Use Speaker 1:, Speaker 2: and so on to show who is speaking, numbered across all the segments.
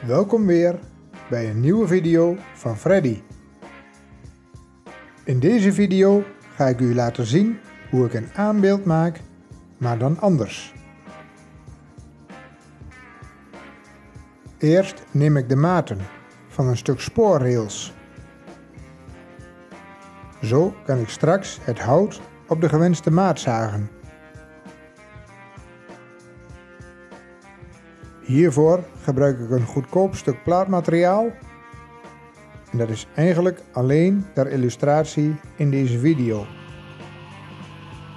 Speaker 1: Welkom weer bij een nieuwe video van Freddy. In deze video ga ik u laten zien hoe ik een aanbeeld maak, maar dan anders. Eerst neem ik de maten van een stuk spoorrails. Zo kan ik straks het hout op de gewenste maat zagen. Hiervoor gebruik ik een goedkoop stuk plaatmateriaal. En dat is eigenlijk alleen ter illustratie in deze video.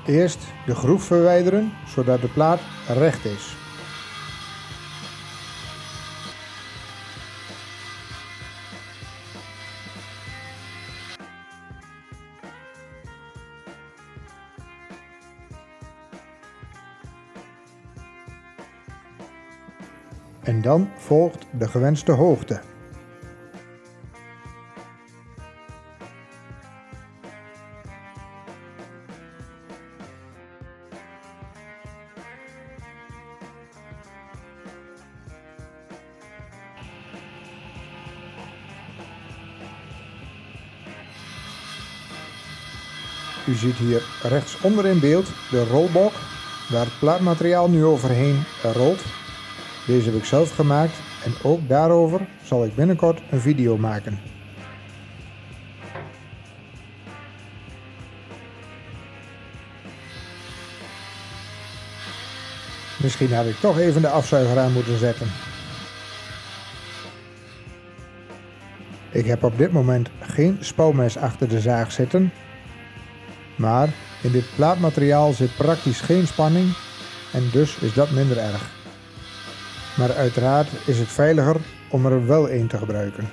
Speaker 1: Eerst de groef verwijderen zodat de plaat recht is. En dan volgt de gewenste hoogte. U ziet hier rechtsonder in beeld de rolbok waar het plaatmateriaal nu overheen rolt. Deze heb ik zelf gemaakt en ook daarover zal ik binnenkort een video maken. Misschien had ik toch even de afzuiger aan moeten zetten. Ik heb op dit moment geen spouwmes achter de zaag zitten. Maar in dit plaatmateriaal zit praktisch geen spanning en dus is dat minder erg. Maar uiteraard is het veiliger om er wel een te gebruiken.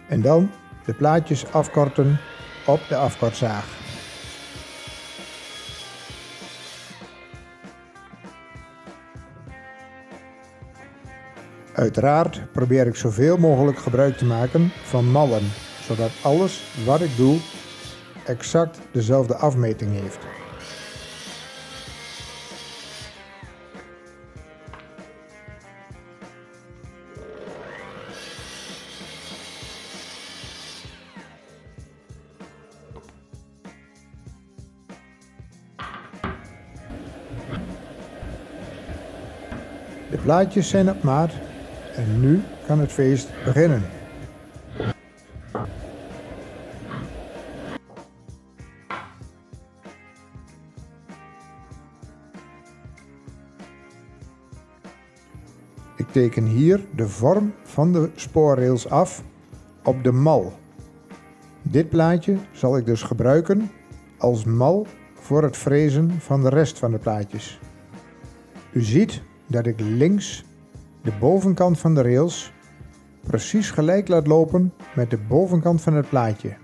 Speaker 1: En dan de plaatjes afkorten op de afkortzaag. Uiteraard probeer ik zoveel mogelijk gebruik te maken van mallen, zodat alles wat ik doe exact dezelfde afmeting heeft. De plaatjes zijn op maat en nu kan het feest beginnen. Ik teken hier de vorm van de spoorrails af op de mal. Dit plaatje zal ik dus gebruiken als mal voor het frezen van de rest van de plaatjes. U ziet dat ik links de bovenkant van de rails precies gelijk laat lopen met de bovenkant van het plaatje.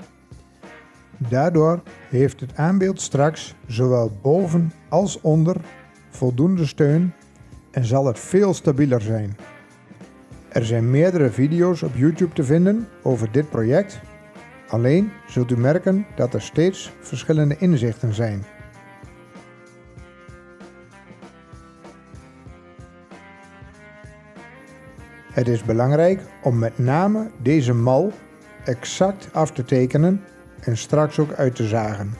Speaker 1: Daardoor heeft het aanbeeld straks zowel boven als onder voldoende steun en zal het veel stabieler zijn. Er zijn meerdere video's op YouTube te vinden over dit project. Alleen zult u merken dat er steeds verschillende inzichten zijn. Het is belangrijk om met name deze mal exact af te tekenen en straks ook uit te zagen.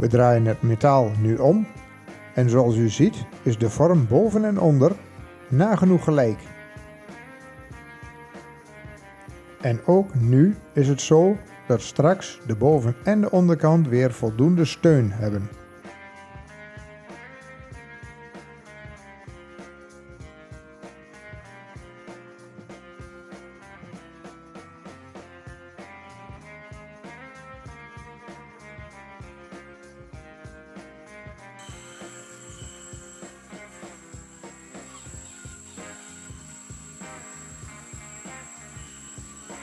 Speaker 1: We draaien het metaal nu om en zoals u ziet is de vorm boven en onder nagenoeg gelijk. En ook nu is het zo dat straks de boven- en de onderkant weer voldoende steun hebben.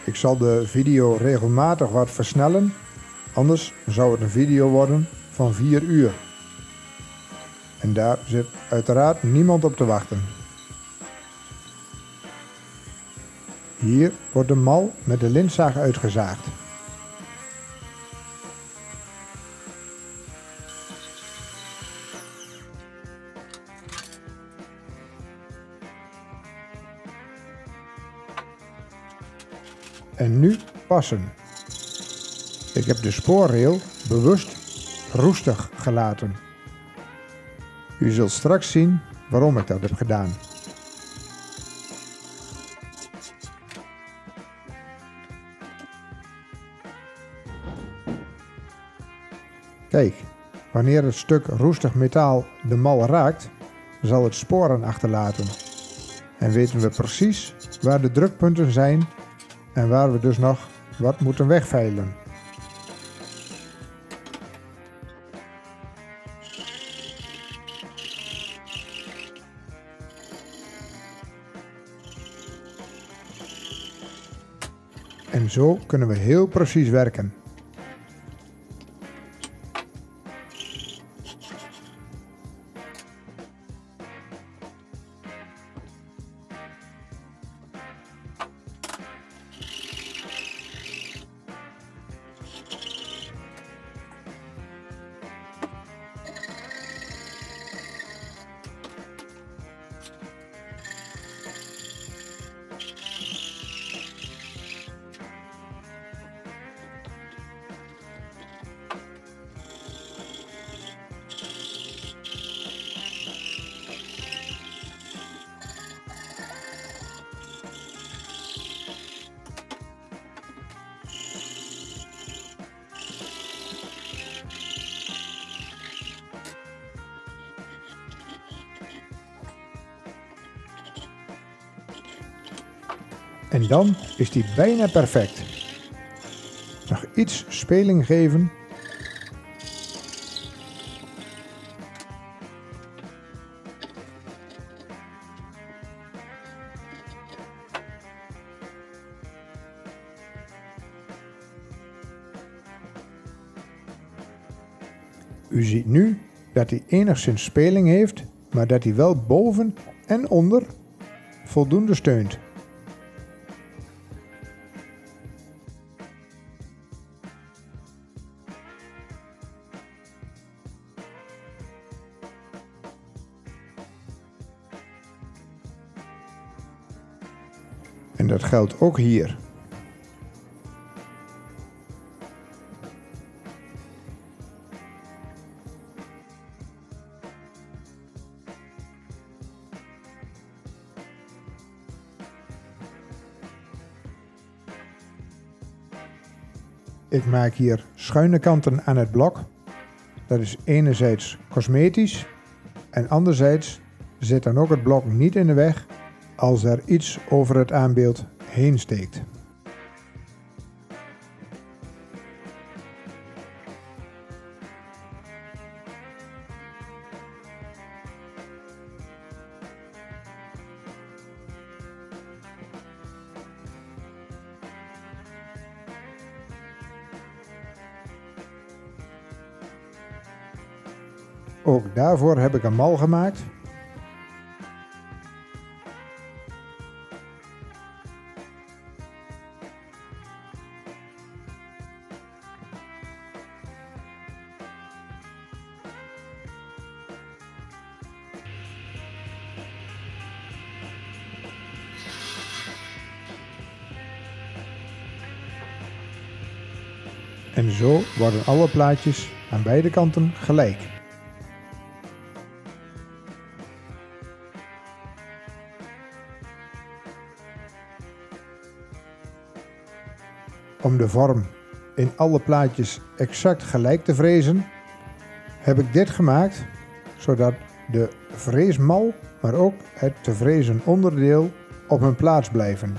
Speaker 1: Ik zal de video regelmatig wat versnellen, anders zou het een video worden van 4 uur. En daar zit uiteraard niemand op te wachten. Hier wordt de mal met de lintzaag uitgezaagd. En nu passen. Ik heb de spoorrail bewust roestig gelaten. U zult straks zien waarom ik dat heb gedaan. Kijk, wanneer het stuk roestig metaal de mal raakt, zal het sporen achterlaten. En weten we precies waar de drukpunten zijn en waar we dus nog wat moeten wegveilen. En zo kunnen we heel precies werken. En dan is die bijna perfect. Nog iets speling geven. U ziet nu dat hij enigszins speling heeft, maar dat hij wel boven en onder voldoende steunt. En dat geldt ook hier. Ik maak hier schuine kanten aan het blok. Dat is enerzijds cosmetisch en anderzijds zit dan ook het blok niet in de weg als er iets over het aanbeeld heen steekt. Ook daarvoor heb ik een mal gemaakt. En zo worden alle plaatjes aan beide kanten gelijk. Om de vorm in alle plaatjes exact gelijk te frezen, heb ik dit gemaakt, zodat de freesmal, maar ook het te frezen onderdeel op hun plaats blijven.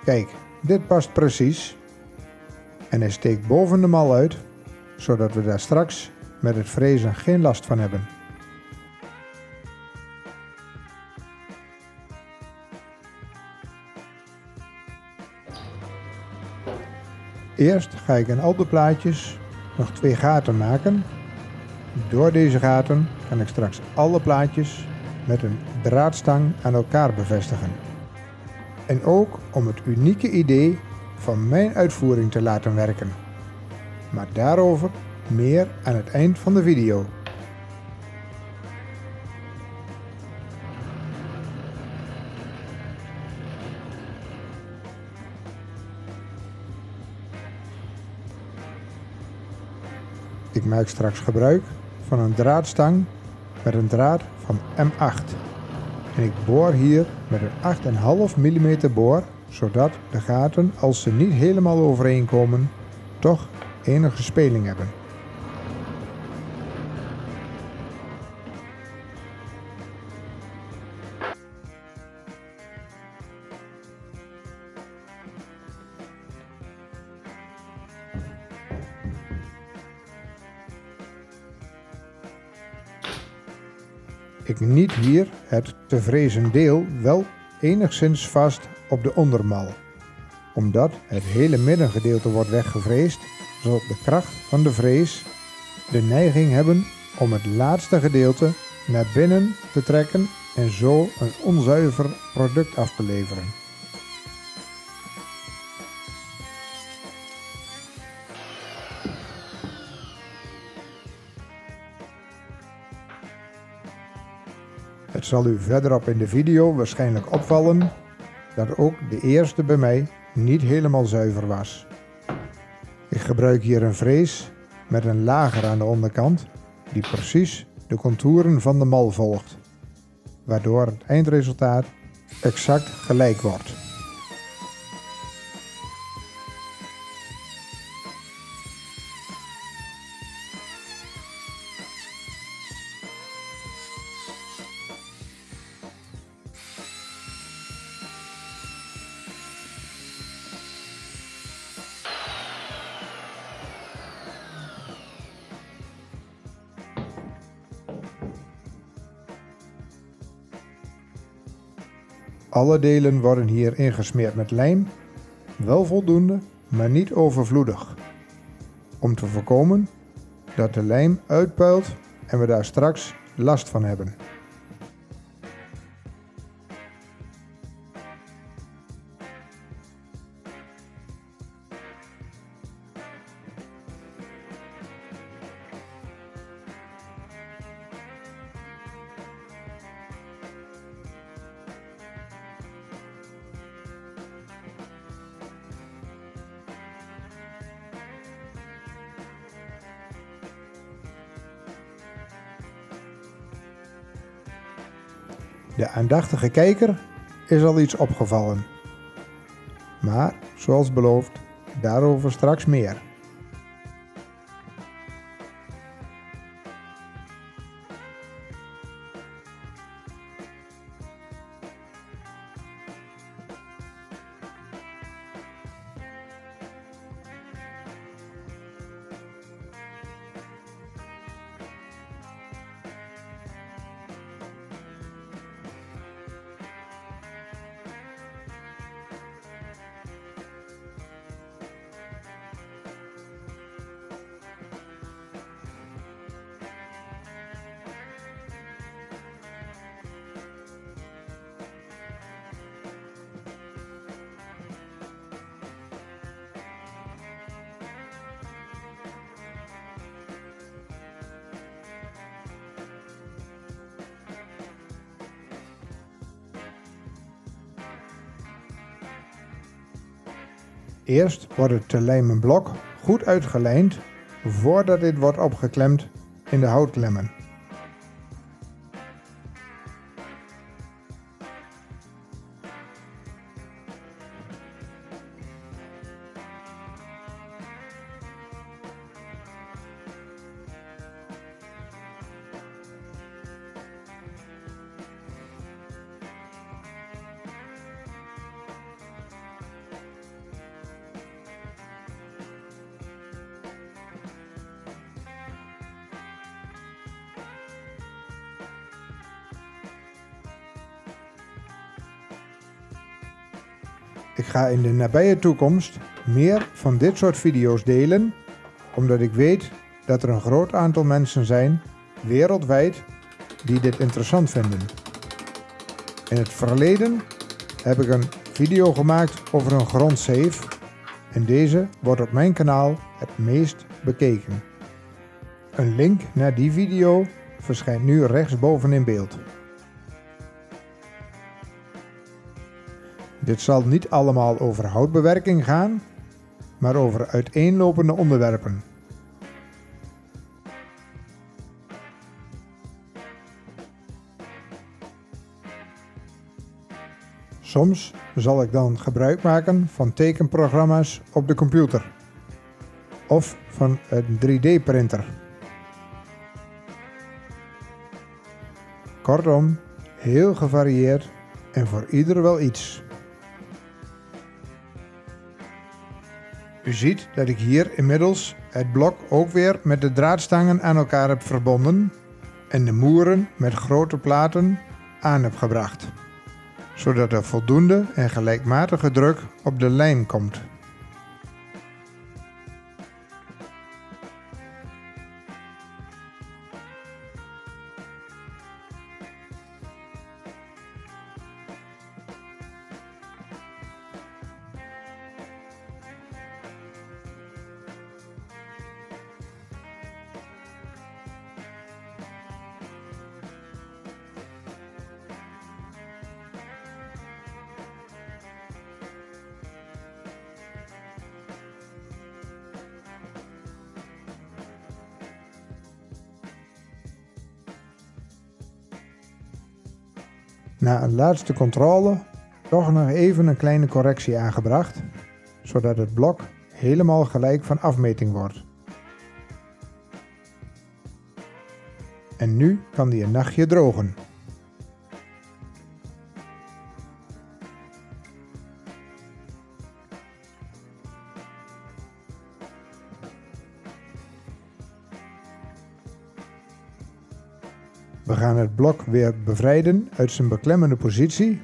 Speaker 1: Kijk, dit past precies. En hij steekt boven de mal uit, zodat we daar straks met het frezen geen last van hebben. Eerst ga ik in al de plaatjes nog 2 gaten maken. Door deze gaten kan ik straks alle plaatjes met een draadstang aan elkaar bevestigen. En ook om het unieke idee van mijn uitvoering te laten werken. Maar daarover meer aan het eind van de video. Ik maak straks gebruik van een draadstang met een draad van M8. En ik boor hier met een 8,5 mm boor, zodat de gaten, als ze niet helemaal overeenkomen, toch enige speling hebben. Ik niet hier het te frezen deel wel enigszins vast op de ondermal. Omdat het hele middengedeelte wordt weggevreesd, zal de kracht van de frees de neiging hebben om het laatste gedeelte naar binnen te trekken en zo een onzuiver product af te leveren. Het zal u verderop in de video waarschijnlijk opvallen dat ook de eerste bij mij niet helemaal zuiver was. Ik gebruik hier een frees met een lager aan de onderkant die precies de contouren van de mal volgt, waardoor het eindresultaat exact gelijk wordt. Alle delen worden hier ingesmeerd met lijm, wel voldoende, maar niet overvloedig. Om te voorkomen dat de lijm uitpuilt en we daar straks last van hebben. De aandachtige kijker is al iets opgevallen. Maar, zoals beloofd, daarover straks meer. Eerst wordt het te lijmen blok goed uitgelijnd voordat dit wordt opgeklemd in de houtklemmen. Ik ga in de nabije toekomst meer van dit soort video's delen, omdat ik weet dat er een groot aantal mensen zijn, wereldwijd, die dit interessant vinden. In het verleden heb ik een video gemaakt over een grondzeef en deze wordt op mijn kanaal het meest bekeken. Een link naar die video verschijnt nu rechtsboven in beeld. Dit zal niet allemaal over houtbewerking gaan, maar over uiteenlopende onderwerpen. Soms zal ik dan gebruik maken van tekenprogramma's op de computer of van een 3D-printer. Kortom, heel gevarieerd en voor ieder wel iets. U ziet dat ik hier inmiddels het blok ook weer met de draadstangen aan elkaar heb verbonden en de moeren met grote platen aan heb gebracht, zodat er voldoende en gelijkmatige druk op de lijn komt. Na een laatste controle toch nog even een kleine correctie aangebracht, zodat het blok helemaal gelijk van afmeting wordt. En nu kan die een nachtje drogen. We gaan het blok weer bevrijden uit zijn beklemmende positie.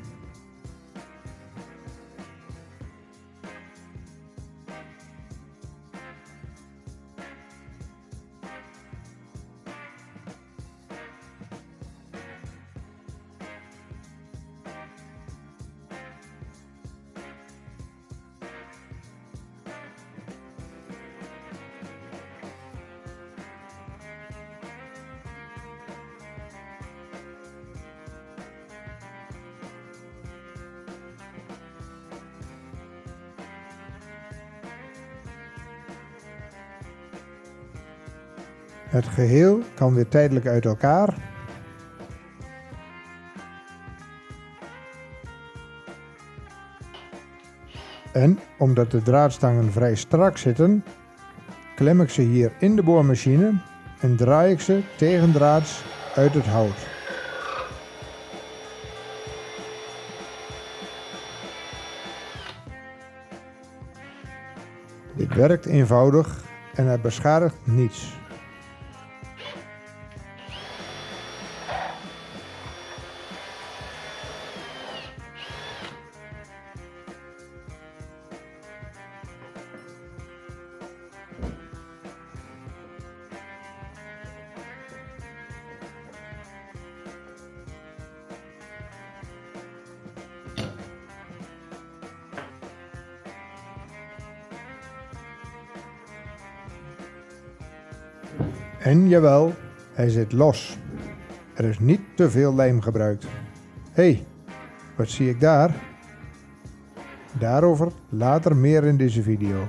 Speaker 1: Het geheel kan weer tijdelijk uit elkaar. En omdat de draadstangen vrij strak zitten, klem ik ze hier in de boormachine en draai ik ze tegendraads uit het hout. Dit werkt eenvoudig en het beschadigt niets. En jawel, hij zit los. Er is niet te veel lijm gebruikt. Hé, wat zie ik daar? Daarover later meer in deze video.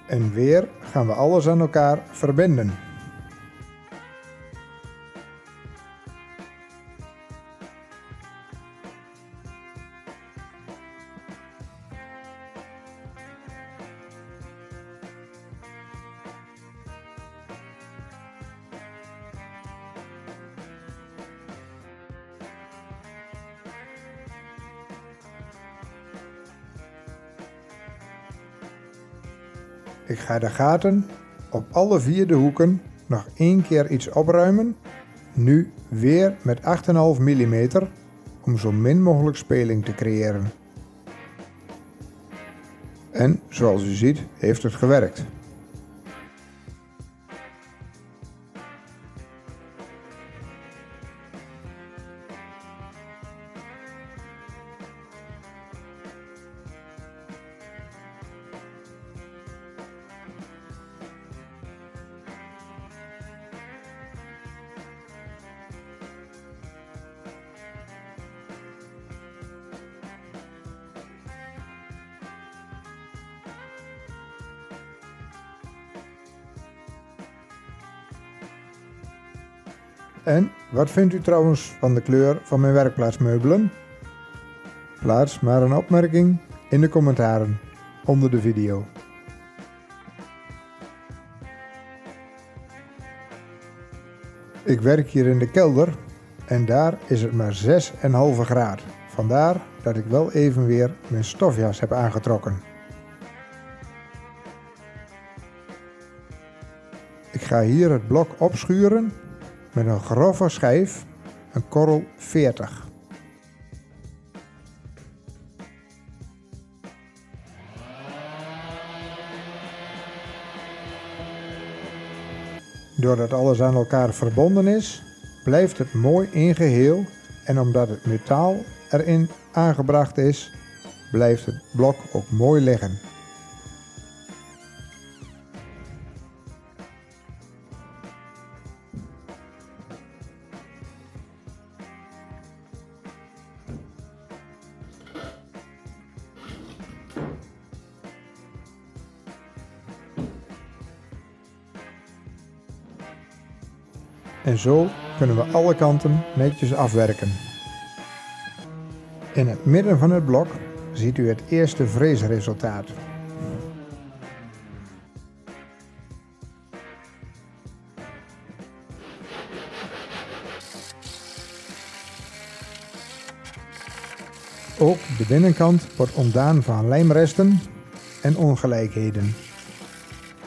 Speaker 1: En weer gaan we alles aan elkaar verbinden. Ik ga de gaten op alle 4 de hoeken nog 1 keer iets opruimen, nu weer met 8,5 mm om zo min mogelijk speling te creëren. En zoals u ziet heeft het gewerkt. En wat vindt u trouwens van de kleur van mijn werkplaatsmeubelen? Plaats maar een opmerking in de commentaren onder de video. Ik werk hier in de kelder en daar is het maar 6,5 graden. Vandaar dat ik wel even weer mijn stofjas heb aangetrokken. Ik ga hier het blok opschuren met een grove schijf, een korrel 40. Doordat alles aan elkaar verbonden is, blijft het mooi in geheel en omdat het metaal erin aangebracht is, blijft het blok ook mooi liggen. En zo kunnen we alle kanten netjes afwerken. In het midden van het blok ziet u het eerste freesresultaat. Ook de binnenkant wordt ontdaan van lijmresten en ongelijkheden.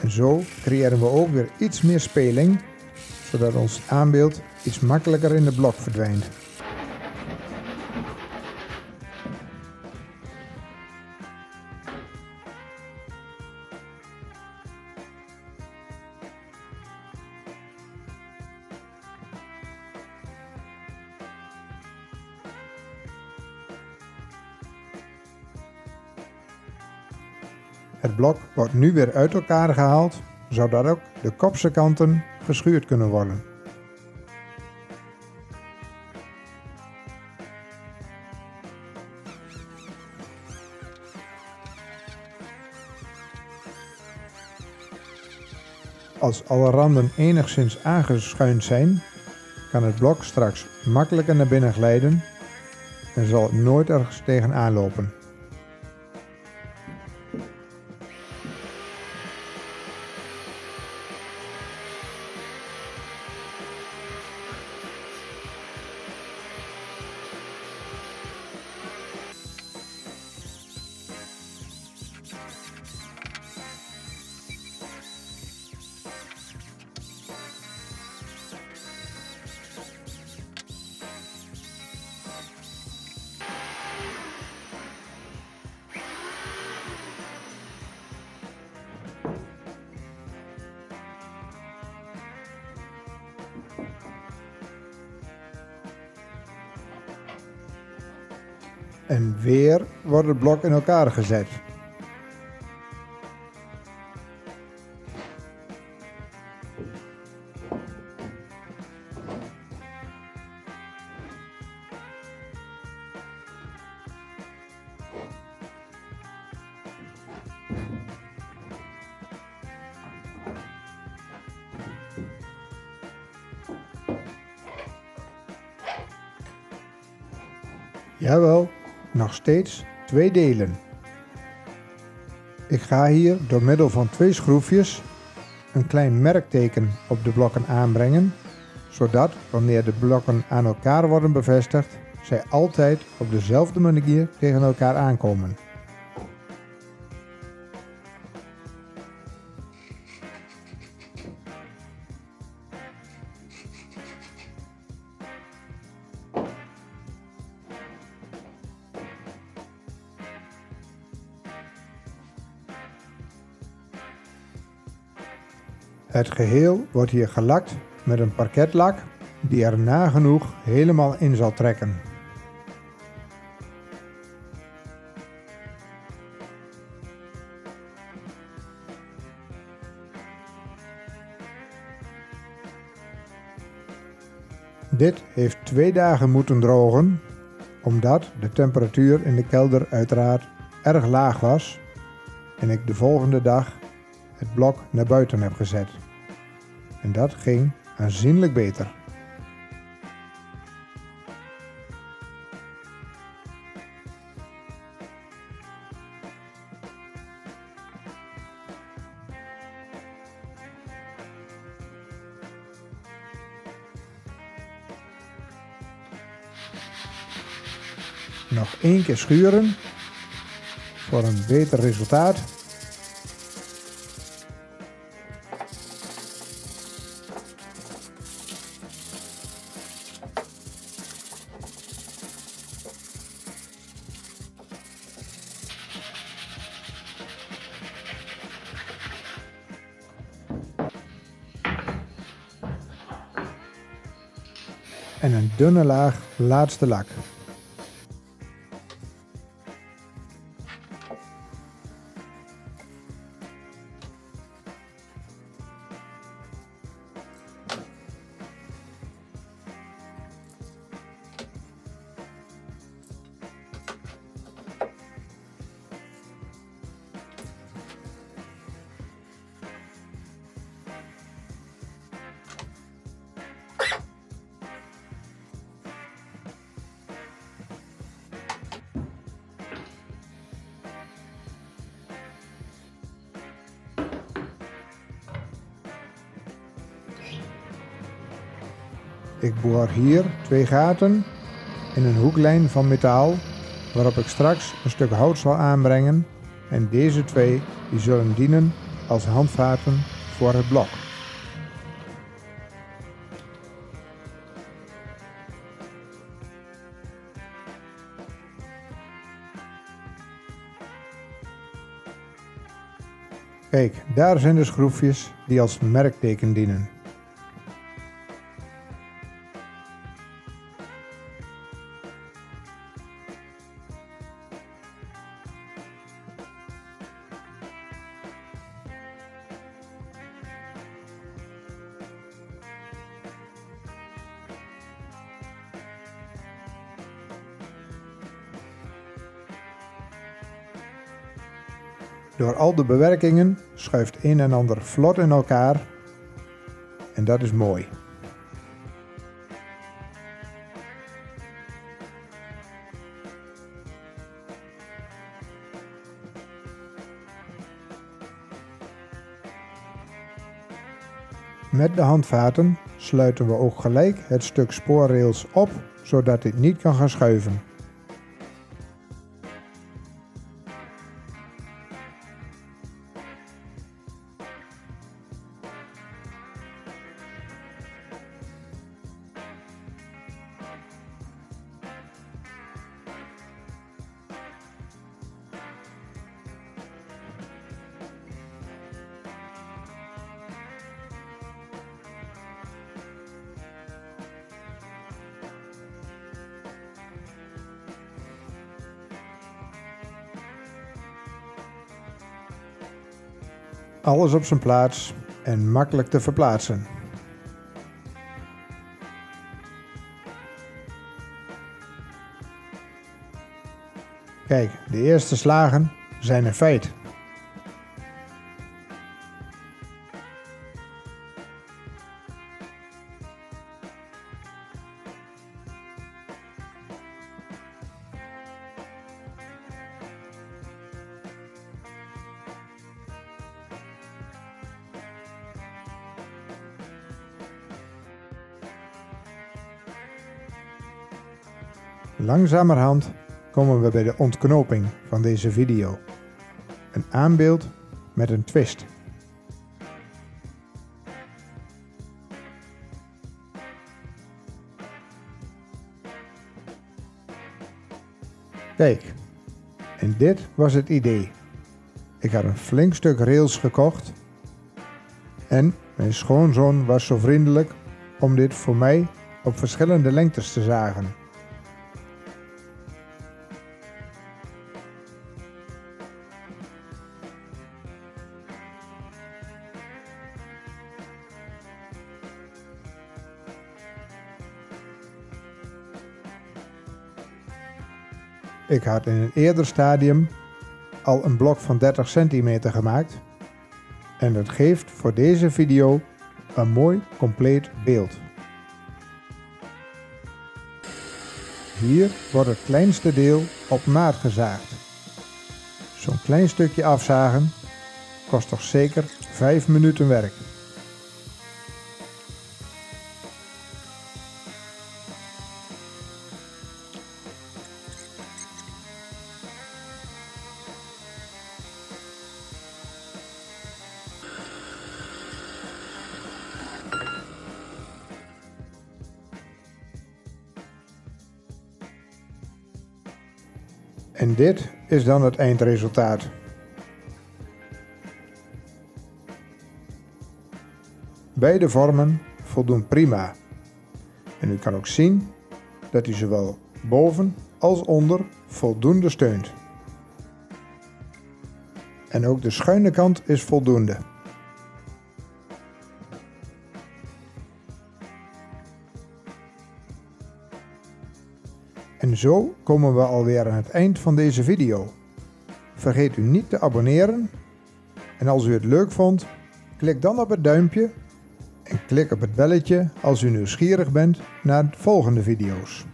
Speaker 1: En zo creëren we ook weer iets meer speling, zodat ons aanbeeld iets makkelijker in het blok verdwijnt. Het blok wordt nu weer uit elkaar gehaald, zodat ook de kopse kanten geschuurd kunnen worden. Als alle randen enigszins aangeschuind zijn, kan het blok straks makkelijker naar binnen glijden en zal het nooit ergens tegenaan lopen. En weer wordt het blok in elkaar gezet. Jawel, nog steeds 2 delen. Ik ga hier door middel van 2 schroefjes een klein merkteken op de blokken aanbrengen, zodat wanneer de blokken aan elkaar worden bevestigd, zij altijd op dezelfde manier tegen elkaar aankomen. Het geheel wordt hier gelakt met een parketlak die er nagenoeg helemaal in zal trekken. Dit heeft 2 dagen moeten drogen, omdat de temperatuur in de kelder uiteraard erg laag was en ik de volgende dag het blok naar buiten heb gezet. En dat ging aanzienlijk beter. Nog 1 keer schuren voor een beter resultaat. En een dunne laag laatste lak. Ik boor hier 2 gaten in een hoeklijn van metaal, waarop ik straks een stuk hout zal aanbrengen en deze 2 die zullen dienen als handvaten voor het blok. Kijk, daar zijn de schroefjes die als merkteken dienen. Door al de bewerkingen schuift een en ander vlot in elkaar en dat is mooi. Met de handvaten sluiten we ook gelijk het stuk spoorrails op, zodat dit niet kan gaan schuiven. Alles op zijn plaats en makkelijk te verplaatsen. Kijk, de eerste slagen zijn een feit. Langzamerhand komen we bij de ontknoping van deze video. Een aanbeeld met een twist. Kijk, en dit was het idee. Ik had een flink stuk rails gekocht en mijn schoonzoon was zo vriendelijk om dit voor mij op verschillende lengtes te zagen. Ik had in een eerder stadium al een blok van 30 centimeter gemaakt en dat geeft voor deze video een mooi compleet beeld. Hier wordt het kleinste deel op maat gezaagd. Zo'n klein stukje afzagen kost toch zeker 5 minuten werk. En dit is dan het eindresultaat. Beide vormen voldoen prima. En u kan ook zien dat hij zowel boven als onder voldoende steunt. En ook de schuine kant is voldoende. En zo komen we alweer aan het eind van deze video. Vergeet u niet te abonneren. En als u het leuk vond, klik dan op het duimpje. En klik op het belletje als u nieuwsgierig bent naar de volgende video's.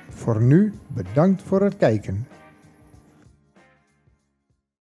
Speaker 1: Voor nu bedankt voor het kijken